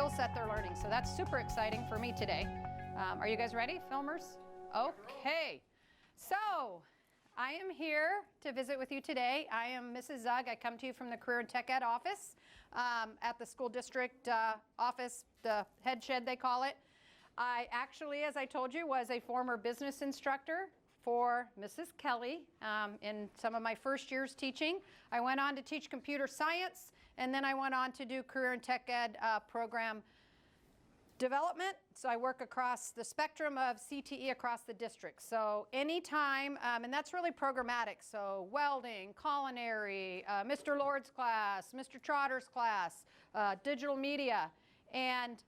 skill set they're learning. So that's super exciting for me today. Are you guys ready, filmers? Okay. So I am here to visit with you today. I am Mrs. Zugg. I come to you from the Career and Tech Ed office at the school district office, the head shed they call it. I actually, as I told you, was a former business instructor for Mrs. Kelly in some of my first years teaching. I went on to teach computer science, and then I went on to do Career and Tech Ed program development. So I work across the spectrum of CTE across the district. So anytime, and that's really programmatic, so welding, culinary, Mr. Lord's class, Mr. Trotter's class, digital media, and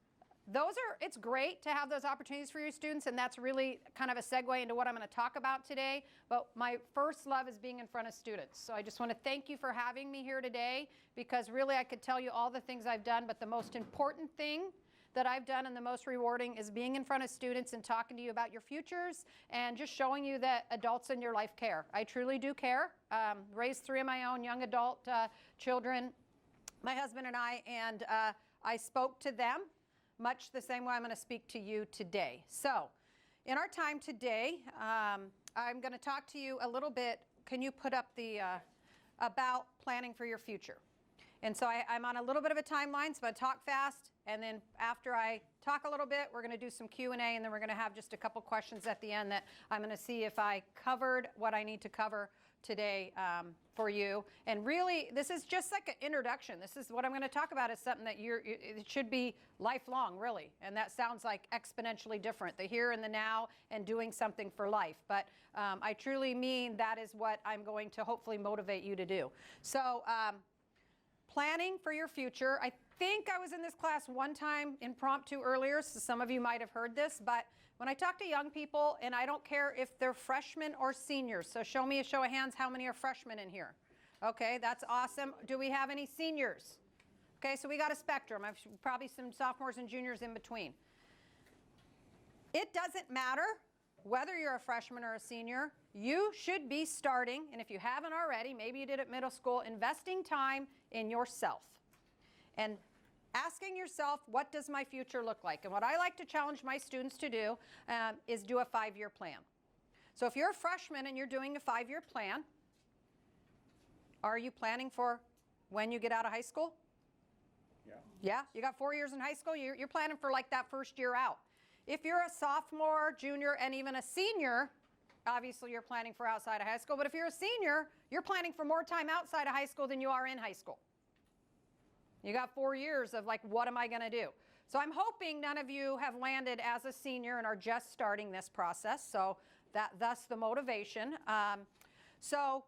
it's great to have those opportunities for your students, and that's really kind of a segue into what I'm going to talk about today. But my first love is being in front of students. So I just want to thank you for having me here today, because really I could tell you all the things I've done, but the most important thing that I've done and the most rewarding is being in front of students and talking to you about your futures and just showing you that adults in your life care. I truly do care. Raised 3 of my own young adult children, my husband and I spoke to them much the same way I'm going to speak to you today. So in our time today, I'm going to talk to you a little bit. Can you put up the about planning for your future? And so I'm on a little bit of a timeline, so I'm going to talk fast, and then after I talk a little bit, we're going to do some Q&A, and then we're going to have just a couple questions at the end that I'm going to see if I covered what I need to cover today for you. And really, this is just like an introduction. This is what I'm going to talk about is something that it should be lifelong, really. And that sounds like exponentially different, the here and the now and doing something for life. But I truly mean that is what I'm going to hopefully motivate you to do. So planning for your future. I think I was in this class one time impromptu earlier, so some of you might have heard this, but when I talk to young people, and I don't care if they're freshmen or seniors, so show me a show of hands, how many are freshmen in here? Okay, that's awesome. Do we have any seniors? Okay, so we got a spectrum. I've probably some sophomores and juniors in between. It doesn't matter whether you're a freshman or a senior, you should be starting, and if you haven't already, maybe you did at middle school, investing time in yourself and asking yourself, what does my future look like? And what I like to challenge my students to do is do a 5-year plan. So if you're a freshman and you're doing a 5-year plan, are you planning for when you get out of high school? Yeah. Yeah? You got 4 years in high school, you're planning for like that first year out. If you're a sophomore, junior, and even a senior, obviously you're planning for outside of high school, but if you're a senior, you're planning for more time outside of high school than you are in high school. You got 4 years of like, what am I going to do? So I'm hoping none of you have landed as a senior and are just starting this process, so thus the motivation. So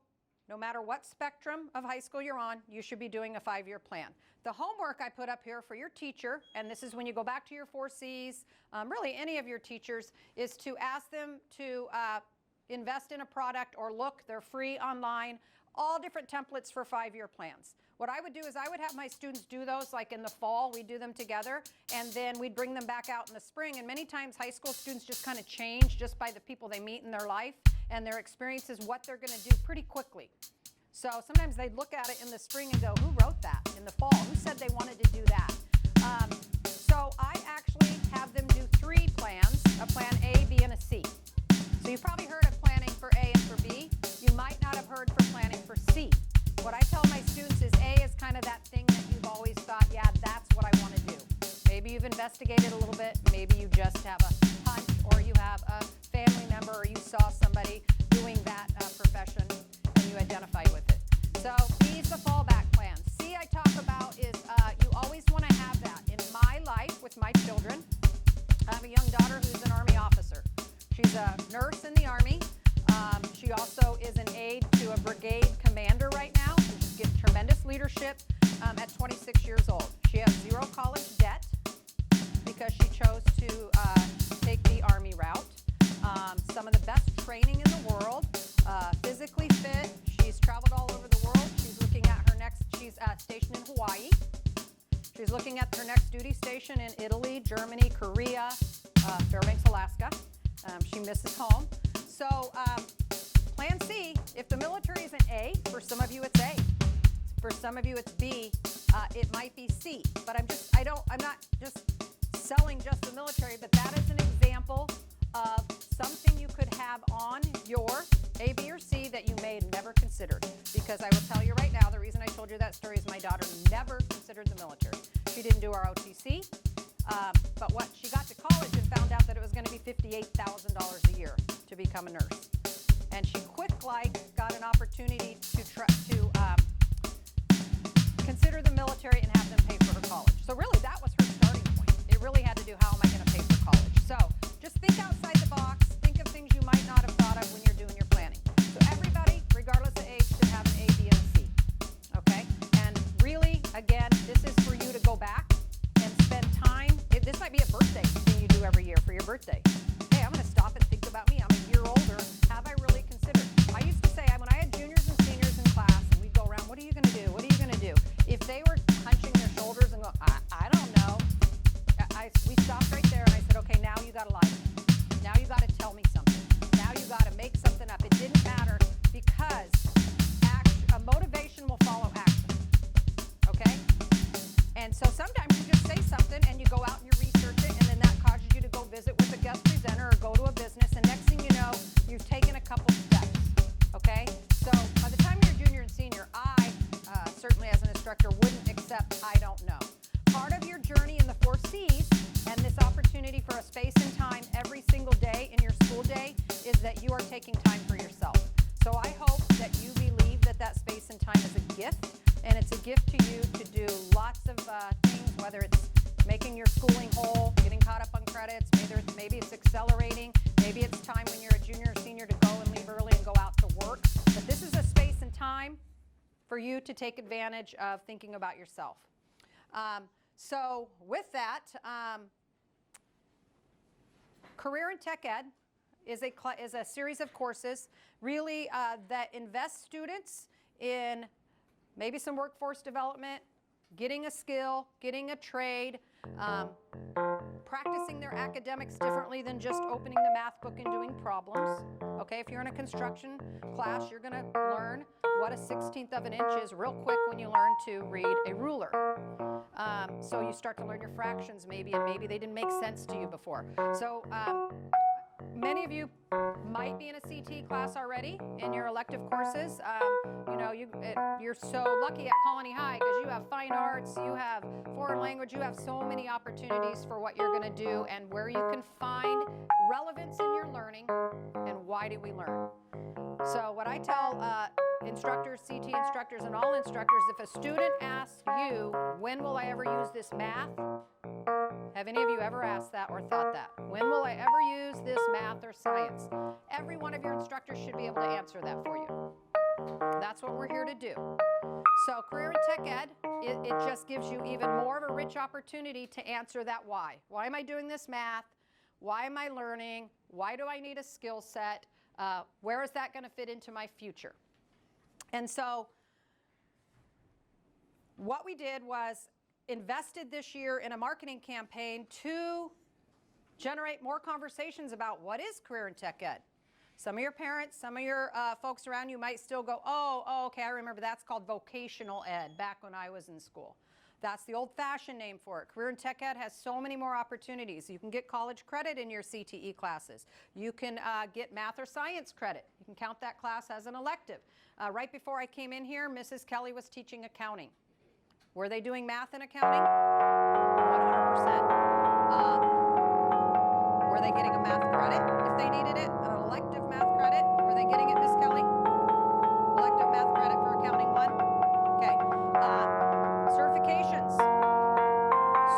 no matter what spectrum of high school you're on, you should be doing a 5-year plan. The homework I put up here for your teacher, and this is when you go back to your 4 C's, really any of your teachers, is to ask them to invest in a product or look, they're free online, all different templates for 5-year plans. What I would do is I would have my students do those like in the fall, we'd do them together, and then we'd bring them back out in the spring, and many times high school students just kind of change just by the people they meet in their life and their experiences, what they're going to do pretty quickly. So sometimes they'd look at it in the spring and go, who wrote that? In the fall, who said they wanted to do that? So I actually have them do 3 plans, a plan A, B, and a C. So you've probably heard of planning for A and for B. You might not have heard for planning for C. What I tell my students is A is kind of that thing that you've always thought, yeah, that's what I want to do. Maybe you've investigated a little bit, maybe you just have a hunch, or you have a family member, or you saw somebody doing that profession and you identify with it. So B is the fallback plan. C I talk about is you always want to have that. In my life with my children, I have a young daughter who's an Army officer. She's a nurse in the Army. She also is an aide to a brigade commander right now. She's getting tremendous leadership at 26 years old. She has 0 college debt because she chose to take the Army route. Some of the best training in the world, physically fit. She's traveled all over the world. She's looking at her next, she's stationed in Hawaii. She's looking at her next duty station in Italy, Germany, Korea, Fairbanks, Alaska. She misses home. So plan C, if the military is an A, for some of you it's A. For some of you it's B. It might be C, but I'm not just selling just the military, but that is an example of something you could have on your A, B, or C that you may have never considered. Because I will tell you right now, the reason I told you that story is my daughter never considered the military. She didn't do our OTC, but what she got to college and found out that it was going to be $58,000 a year to become a nurse. And she got an opportunity to consider the military and have them pay for her college. So really, that was her starting point. It really had to do, how am I going to pay for college? So just think outside the box. Think of things you might not have thought of when you're doing your planning. So everybody, regardless of age, should have an A, B, and a C. Okay? And really, again, this is for you to go back and spend time. This might be a birthday thing you do every year for your birthday. Hey, I'm going to stop and think about me. I'm a year older. Have I really considered? I used to say, when I had juniors and seniors in class, and we'd go around, what are you going to do? What are you going to do? If they were hunching their shoulders and go, I don't know, we stopped right there and I said, okay, now you got to lie to me. Now you got to tell me something. Now you got to make something up. It didn't matter, because motivation will follow action. Okay? And so sometimes you just say something and you go out and you research it, and then that causes you to go visit with a guest presenter or go to a business, and next thing you know, you've taken a couple steps. Okay? So by the time you're a junior and senior, I certainly as an instructor wouldn't accept I don't know. Part of your journey in the 4 C's and this opportunity for a space and time every single day in your school day is that you are taking time for yourself. So I hope that you believe that that space and time is a gift, and it's a gift to you to do lots of things, whether it's making your schooling whole, getting caught up on credits, maybe it's accelerating, maybe it's time when you're a junior or senior to go and leave early and go out to work. But this is a space and time for you to take advantage of thinking about yourself. So with that, Career in Tech Ed is a series of courses really that invest students in maybe some workforce development, getting a skill, getting a trade, practicing their academics differently than just opening the math book and doing problems. Okay, if you're in a construction class, you're going to learn what a 1/16 of an inch is real quick when you learn to read a ruler. So you start to learn your fractions maybe, and maybe they didn't make sense to you before. So many of you might be in a CT class already in your elective courses. You're so lucky at Colony High because you have fine arts, you have foreign language, you have so many opportunities for what you're going to do and where you can find relevance in your learning and why do we learn. So what I tell instructors, CT instructors, and all instructors, if a student asks you, when will I ever use this math? Have any of you ever asked that or thought that? When will I ever use this math or science? Every one of your instructors should be able to answer that for you. That's what we're here to do. So Career in Tech Ed, it just gives you even more of a rich opportunity to answer that why. Why am I doing this math? Why am I learning? Why do I need a skill set? Where is that going to fit into my future? And so what we did was invested this year in a marketing campaign to generate more conversations about what is Career in Tech Ed. Some of your parents, some of your folks around you might still go, oh, okay, I remember that's called vocational ed back when I was in school. That's the old-fashioned name for it. Career in Tech Ed has so many more opportunities. You can get college credit in your CTE classes. You can get math or science credit. You can count that class as an elective. Right before I came in here, Mrs. Kelly was teaching accounting. Were they doing math and accounting? 100%. Were they getting a math credit if they needed it? An elective math credit? Were they getting it, Miss Kelly? Elective math credit for accounting 1? Okay. Certifications.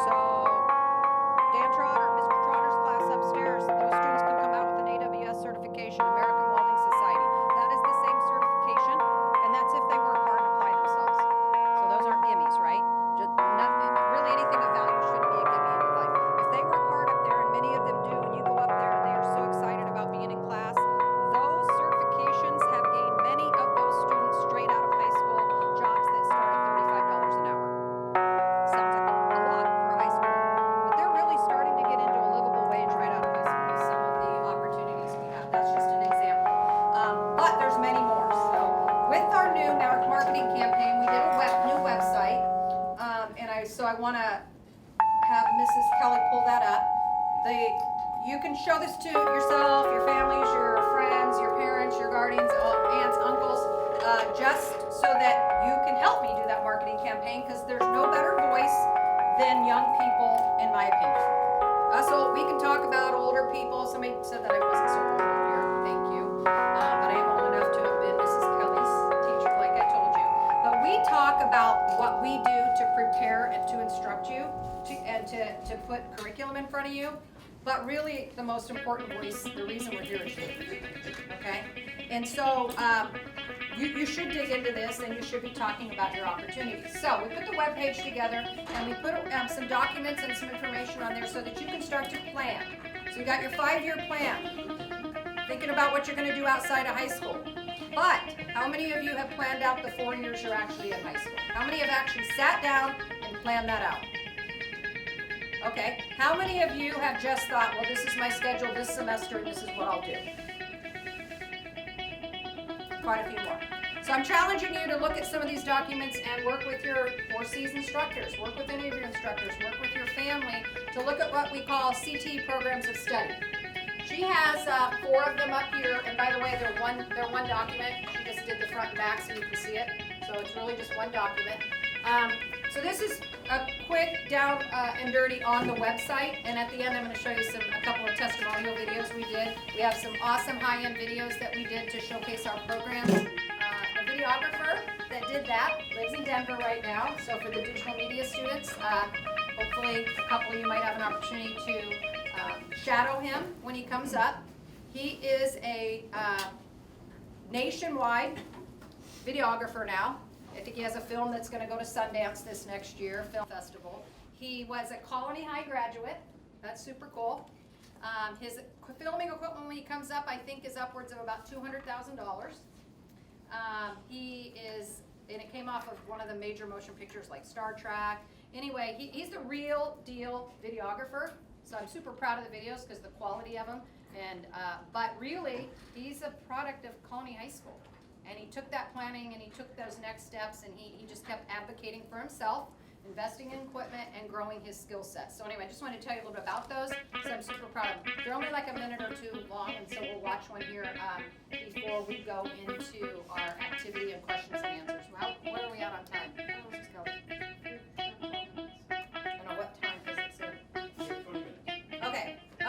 So Dan Trotter, Mr. Trotter's class upstairs, those students can come out with an AWS certification, American Welding Society. That is the same certification, and that's if they work hard and apply themselves. So those aren't gimmies, right? Just nothing, really anything of value shouldn't be a gimme in your life. If they work hard up there, and many of them do, and you go up there and they are so excited about being in class, those certifications have gained many of those students straight out of high school jobs that start at $35 an hour. Sounds like a lot for high school, but they're really starting to get into a livable wage right out of high school with some of the opportunities we have. That's just an example. But there's many more. So with our new marketing campaign, we did a new website. I want to have Mrs. Kelly pull that up. You can show this to yourself, your families, your friends, your parents, your guardians, aunts, uncles, just so that you can help me do that marketing campaign, because there's no better voice than young people, in my opinion. So we can talk about older people. Somebody said that I wasn't so old here. Thank you. But I am old enough to have been Mrs. Kelly's teacher, like I told you. But we talk about what we do to prepare and to instruct you, and to put curriculum in front of you. But really, the most important voice, the reason we're here is you. Okay? And so you should dig into this, and you should be talking about your opportunities. So we put the web page together, and we put some documents and some information on there so that you can start to plan. So you got your 5-year plan, thinking about what you're going to do outside of high school. But how many of you have planned out the 4 years you're actually in high school? How many have actually sat down and planned that out? Okay, how many of you have just thought, well, this is my schedule this semester, and this is what I'll do? Quite a few more. So I'm challenging you to look at some of these documents and work with your 4Cs instructors, work with any of your instructors, work with your family to look at what we call Cte programs of study. She has 4 of them up here, and by the way, they're one document. She just did the front and back so you can see it. So it's really just one document. So this is a quick down and dirty on the website, and at the end I'm going to show you a couple of testimonial videos we did. We have some awesome high-end videos that we did to showcase our programs. A videographer that did that lives in Denver right now, so for the digital media students, hopefully a couple of you might have an opportunity to shadow him when he comes up. He is a nationwide videographer now. I think he has a film that's going to go to Sundance this next year, film festival. He was a Colony High graduate. That's super cool. His filming equipment when he comes up, I think, is upwards of about $200,000. And it came off of one of the major motion pictures like Star Trek. Anyway, he's the real deal videographer. So I'm super proud of the videos because the quality of them. But really, he's a product of Colony High School. And he took that planning and he took those next steps, and he just kept advocating for himself, investing in equipment, and growing his skill set. So anyway, I just wanted to tell you a little bit about those, so I'm super proud of them. They're only like a minute or two long, and so we'll watch one here before we go into our activity and questions and answers. Well, what are we at on time? Oh, this is Kelly. I don't know what time does it say.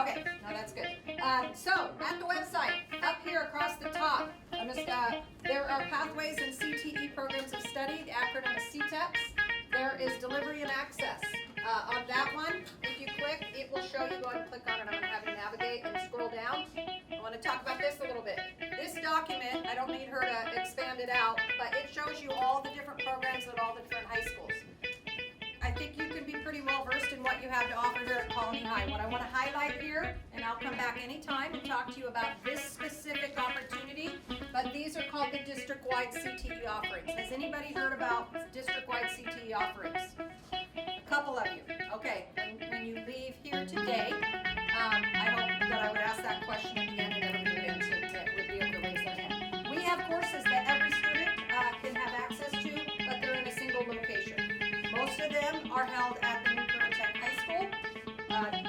Okay, no, that's good. So at the website, up here across the top, there are pathways and CTE programs of study. The acronym is CTEPS. There is delivery and access. On that one, if you click, it will show you. Go ahead and click on it. I'm going to have you navigate and scroll down. I want to talk about this a little bit. This document, I don't need her to expand it out, but it shows you all the different programs at all the different high schools. I think you can be pretty well versed in what you have to offer here at Colony High. What I want to highlight here, and I'll come back anytime and talk to you about this specific opportunity, but these are called the district-wide Cte Offerings. Has anybody heard about district-wide Cte Offerings? A couple of you. Okay, when you leave here today, I hope that I would ask that question at the end and everybody would be able to raise their hand. We have courses that every student can have access to, but they're in a single location. Most of them are held at the New Tech High School.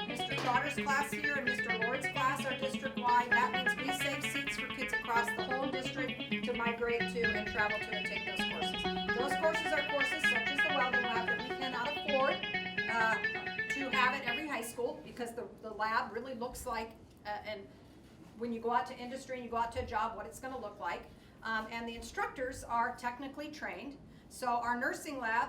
Mr. Trotter's class here and Mr. Lord's class are district-wide. That means we save seats for kids across the whole district to migrate to and travel to and take those courses. Those courses are courses such as the welding lab that we cannot afford to have at every high school, because the lab really looks like, and when you go out to industry and you go out to a job, what it's going to look like. And the instructors are technically trained. So our nursing lab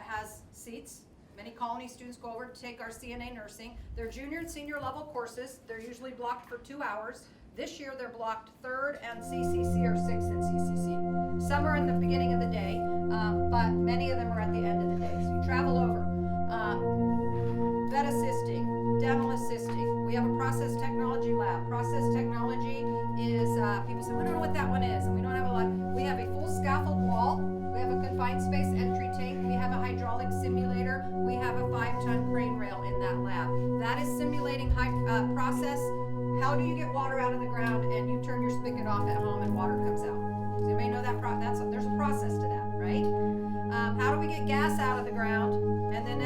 has seats. Many Colony students go over to take our CNA nursing. They're junior and senior level courses. They're usually blocked for 2 hours. This year they're blocked 3rd and CCC or 6th and CCC. Some are in the beginning of the day, but many of them are at the end of the day. So you travel over. Vet assisting, dental assisting. We have a process technology lab. Process technology is, people say, we don't know what that one is, and we don't have a lot. We have a full scaffold wall. We have a confined space entry tank. We have a hydraulic simulator. We have a 5-ton crane rail in that lab. That is simulating process. How do you get water out of the ground and you turn your spigot off at home and water comes out? Does anybody know that? There's a process to that, right? How do we get gas out of the ground and then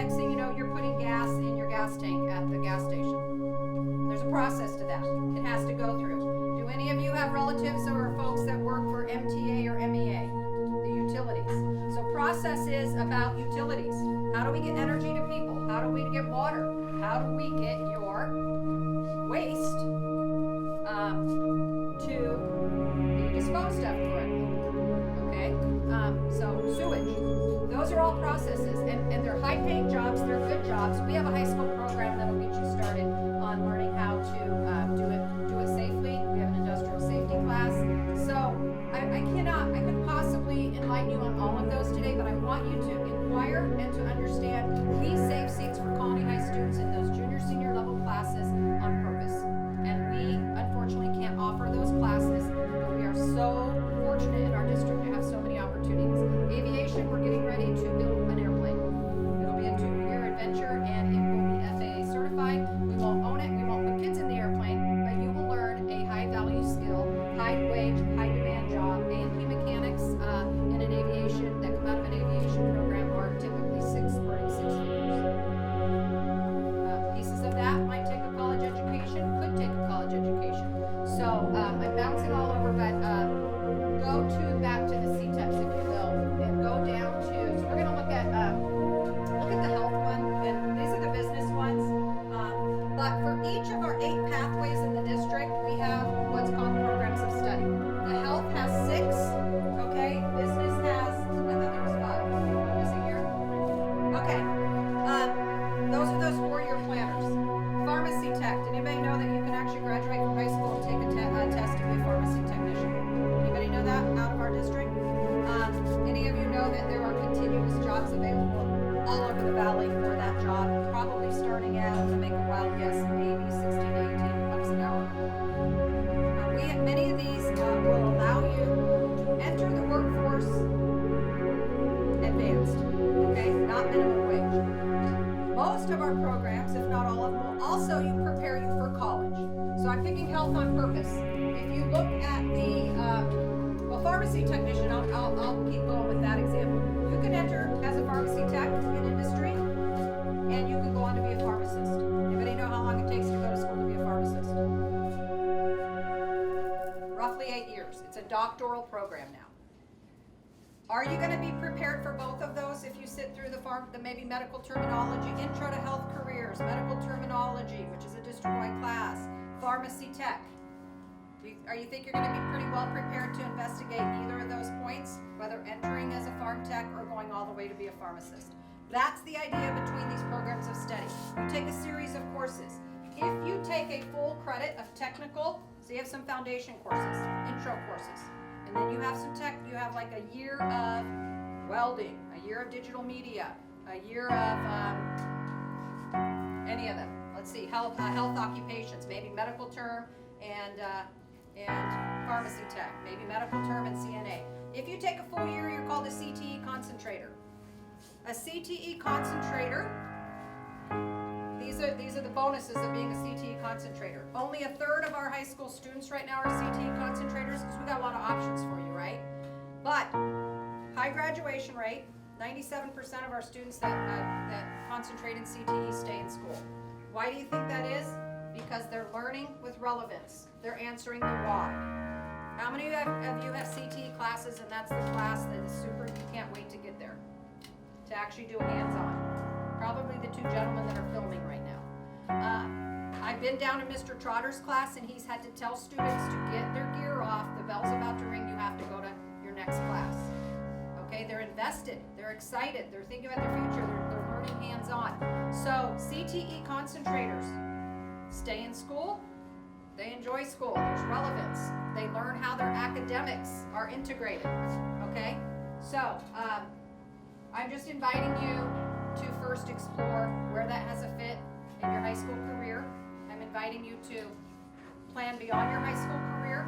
folks that work for MTA or MEA, the utilities. So process is about utilities. How do we get energy to people? How do we get water? How do we get your waste to be disposed of correctly? Okay, so sewage. Those are all processes, and they're high-paying jobs. They're good jobs. We have a high school program that'll get you started on learning how to do it safely. We have an industrial safety class. So I couldn't possibly enlighten you on all of those today, but I want you to inquire and to understand we save seats for Colony High students in those junior, senior level classes on purpose. And we unfortunately can't offer those classes, but we are so fortunate in our district to have so many opportunities. Aviation, we're getting ready to build an airplane. It'll be a 2-year adventure and it will be FAA certified. We won't own it, we won't put kids in the airplane, but you will learn a high value skill, high wage, high demand job. A&P mechanics in an aviation that come out of an aviation program are typically earning six figures. Pieces of that might take a college education, could take a college education. So I'm bouncing all over, but go back to the CTEPs if you will, and go down to, so we're gonna look at the health one, and these are the business ones. But for each of our 8 pathways in the district, we have what's called programs of study. The health has 6, okay? Business has, I thought there was 5. Is it here? Okay. Those are those 4-year planners. Pharmacy tech. Did anybody know that you can actually graduate from high school and take a test to be a pharmacy technician? Anybody know that out of our district? Any of you know that there are continuous jobs available all over the valley for that job, probably starting at, I'm going to make a wild guess, maybe 16 to 18 bucks an hour. Many of these will allow you to enter the workforce advanced, okay, not minimum wage. Most of our programs, if not all of them, will also prepare you for college. So I'm picking health on purpose. If you look at the pharmacy technician, I'll keep going with that example. You can enter as a pharmacy tech in industry, and you can go on to be a pharmacist. Anybody know how long it takes to go to school to be a pharmacist? Roughly 8 years. It's a doctoral program now. Are you going to be prepared for both of those if you sit through the maybe medical terminology, intro to health careers, medical terminology, which is a district-wide class, pharmacy tech? Are you think you're going to be pretty well prepared to investigate either of those points, whether entering as a pharm tech or going all the way to be a pharmacist? That's the idea between these programs of study. You take a series of courses. If you take a full credit of technical, so you have some foundation courses, intro courses, and then you have some you have like a year of welding, a year of digital media, a year of any of them. Let's see, health occupations, maybe medical term and pharmacy tech, maybe medical term and CNA. If you take a full year, you're called a CTE concentrator. A CTE concentrator, these are the bonuses of being a CTE concentrator. Only 1/3 of our high school students right now are CTE concentrators because we got a lot of options for you, right? But high graduation rate, 97% of our students that concentrate in CTE stay in school. Why do you think that is? Because they're learning with relevance. They're answering the why. How many of you have CTE classes and that's the class that is super, you can't wait to get there? To actually do hands-on. Probably the 2 gentlemen that are filming right now. I've been down in Mr. Trotter's class and he's had to tell students to get their gear off. The bell's about to ring, you have to go to your next class. Okay, they're invested, they're excited, they're thinking about their future, they're learning hands-on. So CTE concentrators stay in school, they enjoy school, there's relevance, they learn how their academics are integrated, okay? So, I'm just inviting you to first explore where that has a fit in your high school career. I'm inviting you to plan beyond your high school career.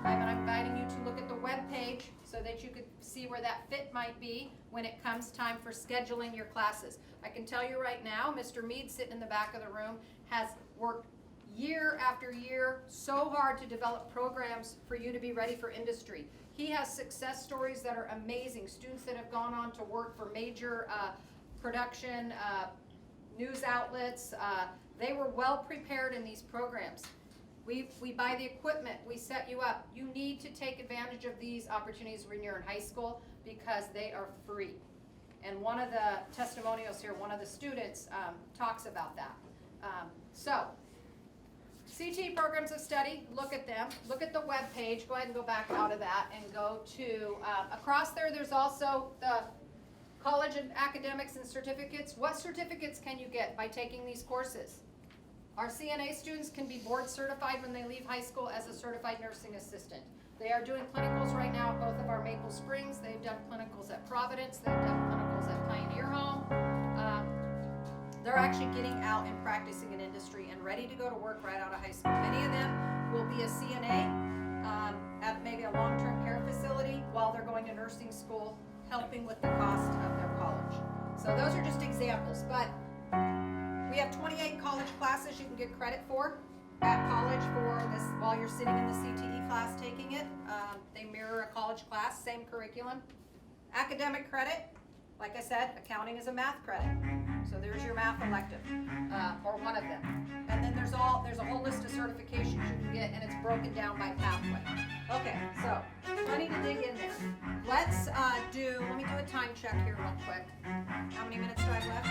I'm inviting you to look at the web page so that you could see where that fit might be when it comes time for scheduling your classes. I can tell you right now, Mr. Mead sitting in the back of the room has worked year after year so hard to develop programs for you to be ready for industry. He has success stories that are amazing. Students that have gone on to work for major production, news outlets. They were well prepared in these programs. We buy the equipment, we set you up. You need to take advantage of these opportunities when you're in high school because they are free. And one of the testimonials here, one of the students talks about that. So, CTE programs of study, look at them. Look at the web page. Go ahead and go back out of that and go to, across there's also the college and academics and certificates. What certificates can you get by taking these courses? Our CNA students can be board certified when they leave high school as a certified nursing assistant. They are doing clinicals right now at both of our Maple Springs. They've done clinicals at Providence. They've done clinicals at Pioneer Home. They're actually getting out and practicing in industry and ready to go to work right out of high school. Many of them will be a CNA at maybe a long-term care facility while they're going to nursing school, helping with the cost of their college. So those are just examples, but we have 28 college classes you can get credit for at college for this while you're sitting in the CTE class taking it. They mirror a college class, same curriculum. Academic credit, like I said, accounting is a math credit. So there's your math elective, or one of them. And then there's a whole list of certifications you can get, and it's broken down by pathway. Okay, so plenty to dig in there. Let me do a time check here real quick. How many minutes do I have left?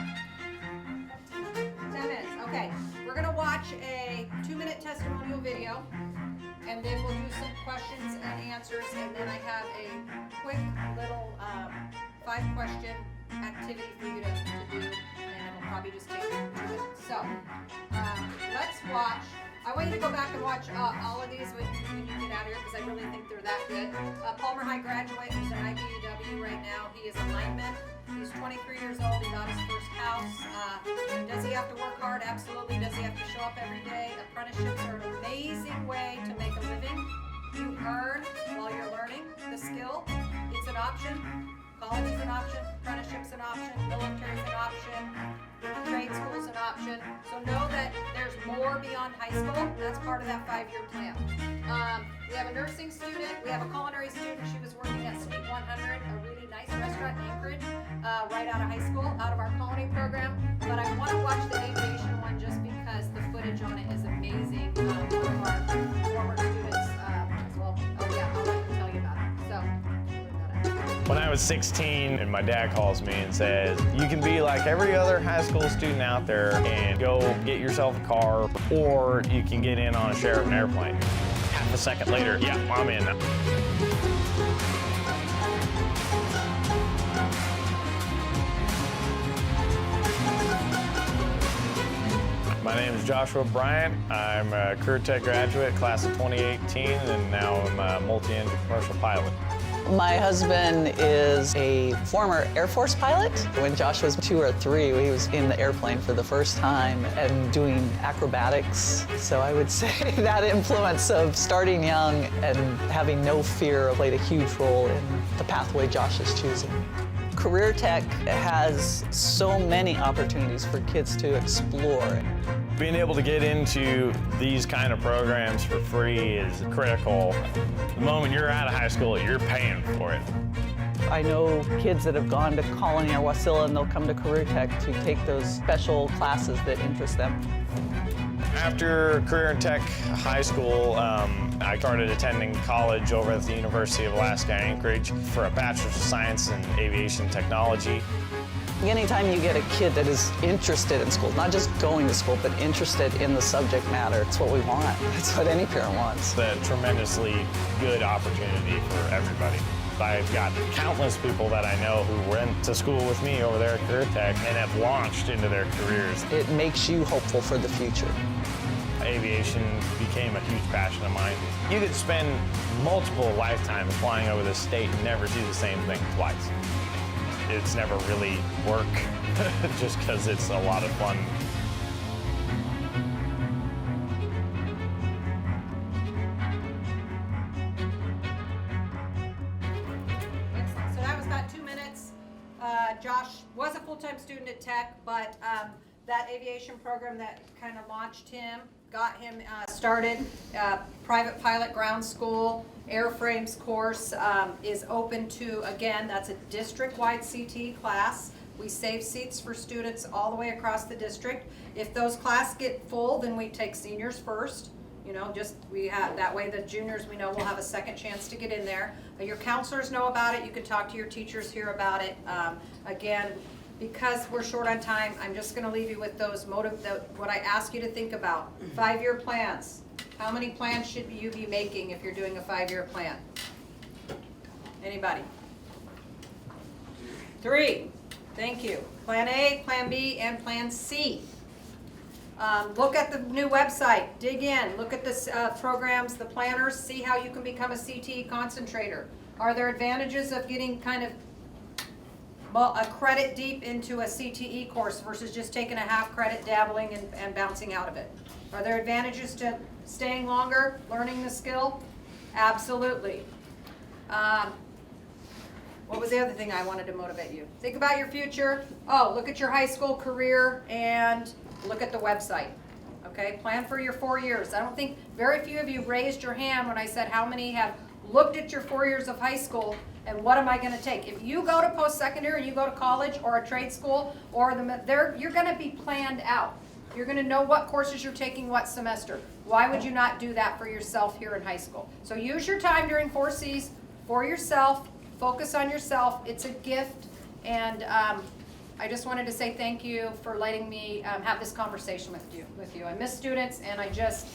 10 minutes, okay. We're gonna watch a 2-minute testimonial video, and then we'll do some questions and answers, and then I have a quick little 5-question activity for you to do, and it'll probably just take 2 minutes. So, let's watch. I want you to go back and watch all of these when you get out of here, because I really think they're that good. Palmer High graduate who's an IBEW right now. He is a lineman. He's 23 years old. He got his first house. Does he have to work hard? Absolutely. Does he have to show up every day? Apprenticeships are an amazing way to make a living. You earn while you're learning the skill. It's an option. College is an option. Apprenticeship's an option. Military's an option. Trade school's an option. So know that there's more beyond high school. That's part of that 5-year plan. We have a nursing student. We have a culinary student. She was working at Sweet 100, a really nice restaurant in Anchorage, right out of high school, out of our culinary program. But I want to watch the aviation one just because the footage on it is amazing. One of our former students as well. Oh yeah, I'll let him tell you about it. So. When I was 16 and my dad calls me and says, you can be like every other high school student out there and go get yourself a car, or you can get in on a share of an airplane. Half a second later, yeah, I'm in. My name is Joshua Bryant. I'm a career tech graduate, class of 2018, and now I'm a multi-engine commercial pilot. My husband is a former Air Force pilot. When Josh was 2 or 3, he was in the airplane for the first time and doing acrobatics. So I would say that influence of starting young and having no fear played a huge role in the pathway Josh is choosing. Career Tech has so many opportunities for kids to explore. Being able to get into these kind of programs for free is critical. The moment you're out of high school, you're paying for it. I know kids that have gone to Colony or Wasilla, and they'll come to Career Tech to take those special classes that interest them. After Career and Tech High School, I started attending college over at the University of Alaska Anchorage for a Bachelor's of Science in Aviation Technology. Anytime you get a kid that is interested in school, not just going to school, but interested in the subject matter, it's what we want. It's what any parent wants. It's a tremendously good opportunity for everybody. I've got countless people that I know who went to school with me over there at Career Tech and have launched into their careers. It makes you hopeful for the future. Aviation became a huge passion of mine. You could spend multiple lifetimes flying over the state and never see the same thing twice. It's never really work, just because it's a lot of fun. Excellent. So that was about 2 minutes. Josh was a full-time student at Tech, but that aviation program that kind of launched him, got him started. Private pilot ground school, airframes course is open to, again, that's a district-wide CTE class. We save seats for students all the way across the district. If those classes get full, then we take seniors first. You know, just we have, that way the juniors we know will have a second chance to get in there. Your counselors know about it. You can talk to your teachers here about it. Again, because we're short on time, I'm just going to leave you with those what I ask you to think about. 5-year plans. How many plans should you be making if you're doing a 5-year plan? Anybody? 3. Thank you. Plan A, Plan B, and Plan C. Look at the new website. Dig in. Look at the programs, the planners. See how you can become a CTE concentrator. Are there advantages of getting kind of a credit deep into a CTE course versus just taking a half credit, dabbling, and bouncing out of it? Are there advantages to staying longer, learning the skill? Absolutely. What was the other thing I wanted to motivate you? Think about your future. Oh, look at your high school career and look at the website. Okay, plan for your 4 years. I don't think very few of you raised your hand when I said how many have looked at your 4 years of high school and what am I going to take? If you go to post-secondary and you go to college or a trade school or you're going to be planned out. You're going to know what courses you're taking what semester. Why would you not do that for yourself here in high school? So use your time during 4 Cs for yourself. Focus on yourself. It's a gift. And I just wanted to say thank you for letting me have this conversation with you. I miss students, and I just,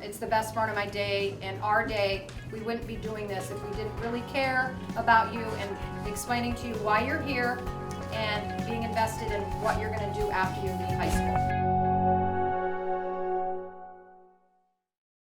it's the best part of my day and our day. We wouldn't be doing this if we didn't really care about you and explaining to you why you're here and being invested in what you're going to do after you leave high school.